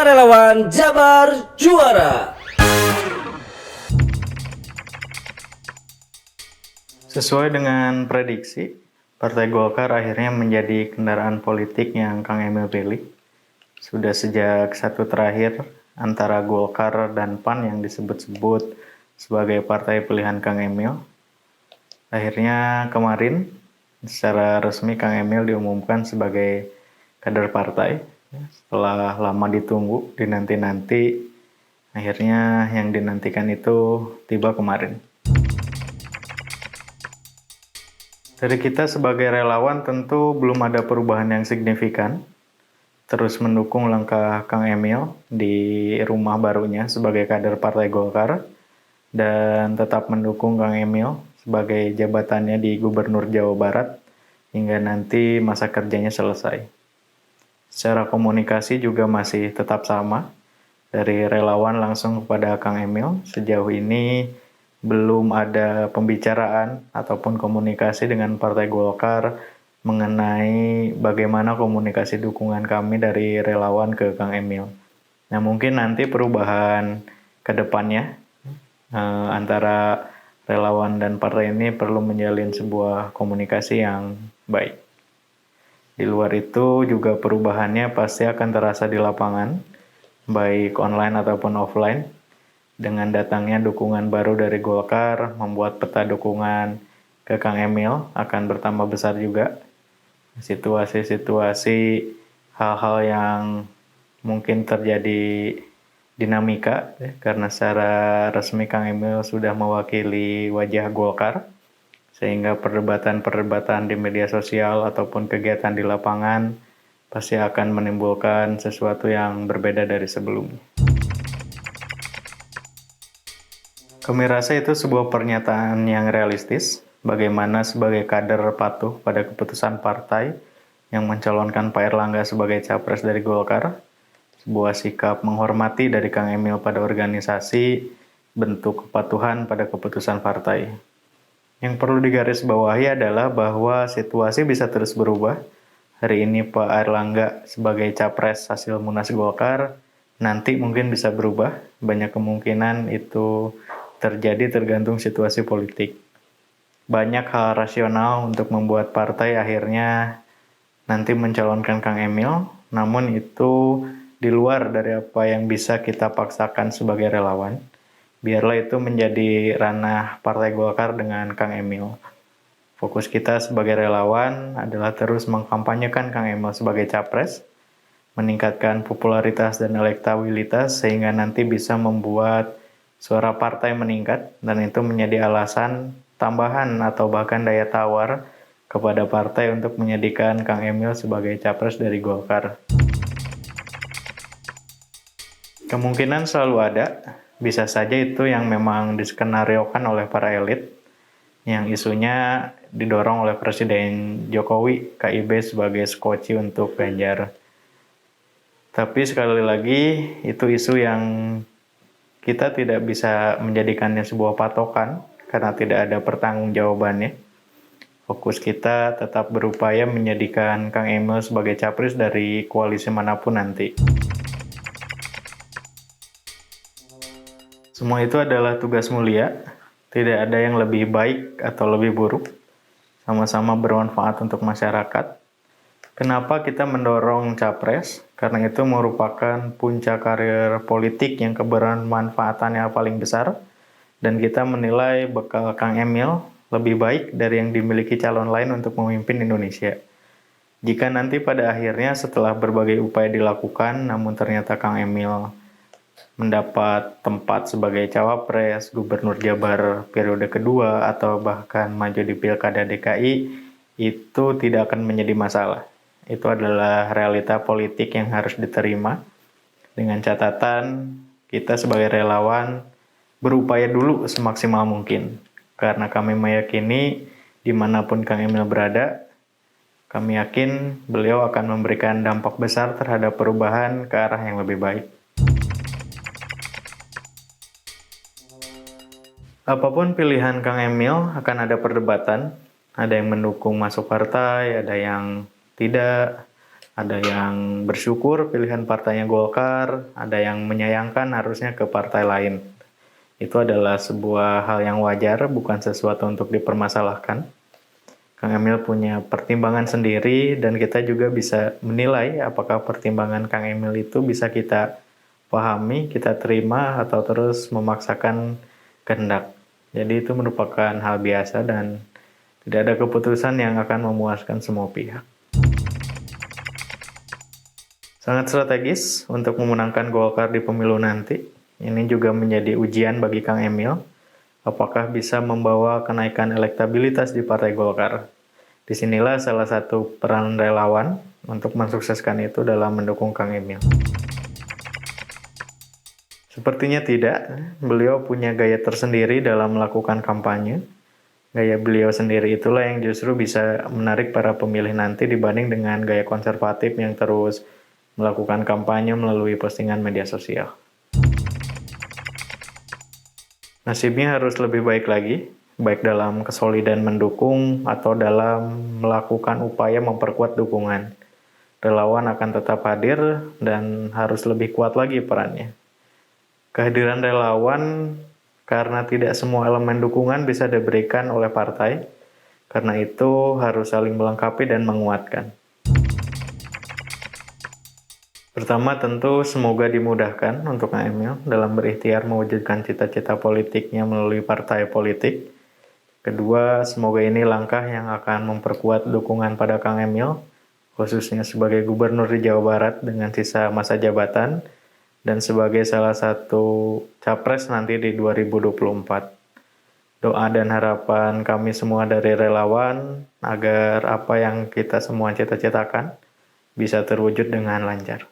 Sukarelawan Jabar Juara. Sesuai dengan prediksi, Partai Golkar akhirnya menjadi kendaraan politik yang Kang Emil pilih. Sudah sejak satu terakhir antara Golkar dan PAN yang disebut-sebut sebagai partai pilihan Kang Emil. Akhirnya kemarin secara resmi Kang Emil diumumkan sebagai kader partai. Setelah lama ditunggu, dinanti-nanti, akhirnya yang dinantikan itu tiba kemarin. Dari kita sebagai relawan tentu belum ada perubahan yang signifikan. Terus mendukung langkah Kang Emil di rumah barunya sebagai kader Partai Golkar dan tetap mendukung Kang Emil sebagai jabatannya di Gubernur Jawa Barat hingga nanti masa kerjanya selesai. Secara komunikasi juga masih tetap sama, dari relawan langsung kepada Kang Emil. Sejauh ini belum ada pembicaraan ataupun komunikasi dengan Partai Golkar mengenai bagaimana komunikasi dukungan kami dari relawan ke Kang Emil. Nah, mungkin nanti perubahan ke depannya antara relawan dan partai ini perlu menjalin sebuah komunikasi yang baik. Di luar itu juga perubahannya pasti akan terasa di lapangan, baik online ataupun offline. Dengan datangnya dukungan baru dari Golkar, membuat peta dukungan ke Kang Emil akan bertambah besar juga. Situasi-situasi hal-hal yang mungkin terjadi dinamika, karena secara resmi Kang Emil sudah mewakili wajah Golkar, sehingga perdebatan-perdebatan di media sosial ataupun kegiatan di lapangan pasti akan menimbulkan sesuatu yang berbeda dari sebelumnya. Kami rasa itu sebuah pernyataan yang realistis, bagaimana sebagai kader patuh pada keputusan partai yang mencalonkan Pak Erlangga sebagai capres dari Golkar, sebuah sikap menghormati dari Kang Emil pada organisasi, bentuk kepatuhan pada keputusan partai. Yang perlu digarisbawahi adalah bahwa situasi bisa terus berubah. Hari ini Pak Erlangga sebagai capres hasil Munas Golkar, nanti mungkin bisa berubah. Banyak kemungkinan itu terjadi tergantung situasi politik. Banyak hal rasional untuk membuat partai akhirnya nanti mencalonkan Kang Emil, namun itu di luar dari apa yang bisa kita paksakan sebagai relawan. Biarlah itu menjadi ranah Partai Golkar dengan Kang Emil. Fokus kita sebagai relawan adalah terus mengkampanyekan Kang Emil sebagai capres, meningkatkan popularitas dan elektabilitas sehingga nanti bisa membuat suara partai meningkat, dan itu menjadi alasan tambahan atau bahkan daya tawar kepada partai untuk menjadikan Kang Emil sebagai capres dari Golkar. Kemungkinan selalu ada, bisa saja itu yang memang diskenariokan oleh para elit, yang isunya didorong oleh Presiden Jokowi, KIB sebagai skoci untuk Ganjar. Tapi sekali lagi, itu isu yang kita tidak bisa menjadikannya sebuah patokan, karena tidak ada pertanggungjawabannya. Fokus kita tetap berupaya menjadikan Kang Emil sebagai capres dari koalisi manapun nanti. Semua itu adalah tugas mulia, tidak ada yang lebih baik atau lebih buruk, sama-sama bermanfaat untuk masyarakat. Kenapa kita mendorong capres? Karena itu merupakan puncak karir politik yang kebermanfaatannya paling besar, dan kita menilai bekal Kang Emil lebih baik dari yang dimiliki calon lain untuk memimpin Indonesia. Jika nanti pada akhirnya setelah berbagai upaya dilakukan, namun ternyata Kang Emil mendapat tempat sebagai cawapres, gubernur Jabar periode kedua, atau bahkan maju di Pilkada DKI, itu tidak akan menjadi masalah. Itu adalah realita politik yang harus diterima, dengan catatan kita sebagai relawan berupaya dulu semaksimal mungkin, karena kami meyakini dimanapun Kang Emil berada, kami yakin beliau akan memberikan dampak besar terhadap perubahan ke arah yang lebih baik. Apapun pilihan Kang Emil, akan ada perdebatan. Ada yang mendukung masuk partai, ada yang tidak. Ada yang bersyukur pilihan partainya Golkar, ada yang menyayangkan harusnya ke partai lain. Itu adalah sebuah hal yang wajar, bukan sesuatu untuk dipermasalahkan. Kang Emil punya pertimbangan sendiri dan kita juga bisa menilai apakah pertimbangan Kang Emil itu bisa kita pahami, kita terima, atau terus memaksakan kehendak. Jadi itu merupakan hal biasa dan tidak ada keputusan yang akan memuaskan semua pihak. Sangat strategis untuk memenangkan Golkar di pemilu nanti. Ini juga menjadi ujian bagi Kang Emil. Apakah bisa membawa kenaikan elektabilitas di Partai Golkar? Disinilah salah satu peran relawan untuk mensukseskan itu dalam mendukung Kang Emil. Sepertinya tidak, beliau punya gaya tersendiri dalam melakukan kampanye. Gaya beliau sendiri itulah yang justru bisa menarik para pemilih nanti dibanding dengan gaya konservatif yang terus melakukan kampanye melalui postingan media sosial. Nasibnya harus lebih baik lagi, baik dalam kesolidan mendukung atau dalam melakukan upaya memperkuat dukungan. Relawan akan tetap hadir dan harus lebih kuat lagi perannya. Kehadiran relawan karena tidak semua elemen dukungan bisa diberikan oleh partai, karena itu harus saling melengkapi dan menguatkan. Pertama tentu semoga dimudahkan untuk Kang Emil dalam berikhtiar mewujudkan cita-cita politiknya melalui partai politik. Kedua, semoga ini langkah yang akan memperkuat dukungan pada Kang Emil, khususnya sebagai Gubernur di Jawa Barat dengan sisa masa jabatan, dan sebagai salah satu capres nanti di 2024. Doa dan harapan kami semua dari relawan agar apa yang kita semua cita-citakan bisa terwujud dengan lancar.